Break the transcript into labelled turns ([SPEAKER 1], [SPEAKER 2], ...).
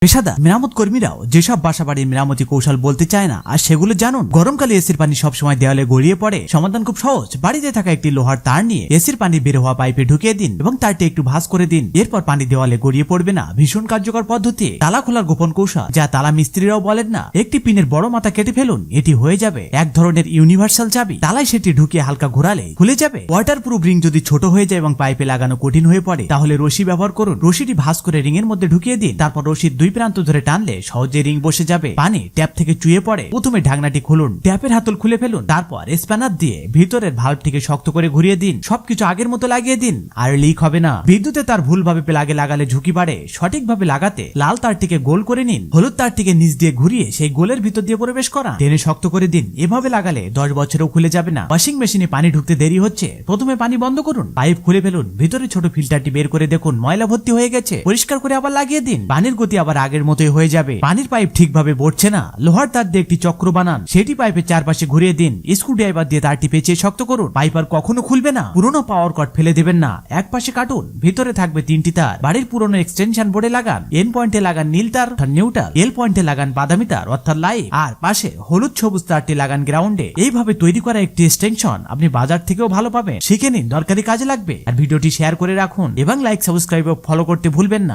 [SPEAKER 1] পেশাদার মেরামত কর্মীরাও যেসব বাসাবাড়ির মেরামতি কৌশল বলতে চায় না আর সেগুলো জানুন। গরমকালে এসির পানি সবসময় দেওয়ালে গড়িয়ে পড়ে, সমাধান খুব সহজ। বাড়িতে থাকা একটি লোহার তার নিয়ে এসির পানি বের হওয়া পাইপে ঢুকিয়ে দিন এবং তারটি একটু ভাঁজ করে দিন। এরপর পানি দেওয়ালে গড়িয়ে পড়বে না। ভীষণ কার্যকর পদ্ধতি। তালা খোলার গোপন কৌশল যা তালা মিস্ত্রিরাও বলেন না। একটি পিনের বড় মাথা কেটে ফেলুন, এটি হয়ে যাবে এক ধরনের ইউনিভার্সাল চাবি। তালায় সেটি ঢুকিয়ে হালকা ঘোরালে খুলে যাবে। ওয়াটারপ্রুফ রিং যদি ছোট হয়ে যায় এবং পাইপে লাগানো কঠিন হয়ে পড়ে তাহলে রশি ব্যবহার করুন। রশিটি ভাঁজ করে রিং এর মধ্যে ঢুকিয়ে দিন। তারপর রশির দুই প্রান্ত ধরে টানলে সহজে রিং বসে যাবে। পানি ট্যাপ থেকে চুইয়ে পড়ে। প্রথমে ঢাকনাটি খুলুন, ট্যাপের হাতল খুলে ফেলুন, তারপর স্প্যানার দিয়ে ভিতরের ভালভটিকে শক্ত করে ঘুরিয়ে দিন। সবকিছু আগের মতো লাগিয়ে দিন, আর লিক হবে না। বিদ্যুতে তার ভুলভাবে প্লাগে লাগালে ঝুঁকি বাড়ে। সঠিকভাবে লাগাতে লাল তারটিকে গোল করে নিন, হলুদ তারটিকে নিচ দিয়ে ঘুরিয়ে সেই গোলের ভিতর দিয়ে প্রবেশ করা, টেনে শক্ত করে দিন। এভাবে লাগালে 10 বছরেও খুলে যাবে না। ওয়াশিং মেশিনে পানি ঢুকতে দেরি হচ্ছে, প্রথমে পানি বন্ধ করুন, পাইপ খুলে ফেলুন, ভিতরে ছোট ফিল্টারটি বের করে দেখুন ময়লা ভর্তি হয়ে গেছে। পরিষ্কার করে আবার লাগিয়ে দিন। পানির গতি আবার আগের মতোই হয়ে যাবে। পানির পাইপ ঠিকভাবে বড়ছে না, লোহার তার দিয়ে একটি চক্র বানান, সেটি পাইপের চারপাশে ঘুরিয়ে দিন। স্ক্রু ড্রাইভার দিয়ে তারটি পেঁচিয়ে শক্ত করুন। পাইপ আর কখনো খুলবে না। পুরোনো পাওয়ার কট ফেলে দেবেন না, এক পাশে কাটুন। ভিতরে থাকবে 3টি তার। বাড়ির পুরোনো এক্সটেনশন বোর্ডে লাগান। এন পয়েন্টে লাগান নীল তার অর্থাৎ নিউট্রাল, এল পয়েন্টে লাগান বাদামি তার অর্থাৎ লাইট, আর পাশে হলুদ সবুজ তারটি লাগান গ্রাউন্ডে। এইভাবে তৈরি করা একটি এক্সটেনশন আপনি বাজার থেকেও ভালো পাবেন। শিখে নিন, দরকারি কাজে লাগবে। আর ভিডিওটি শেয়ার করে রাখুন এবং লাইক, সাবস্ক্রাইব ও ফলো করতে ভুলবেন না।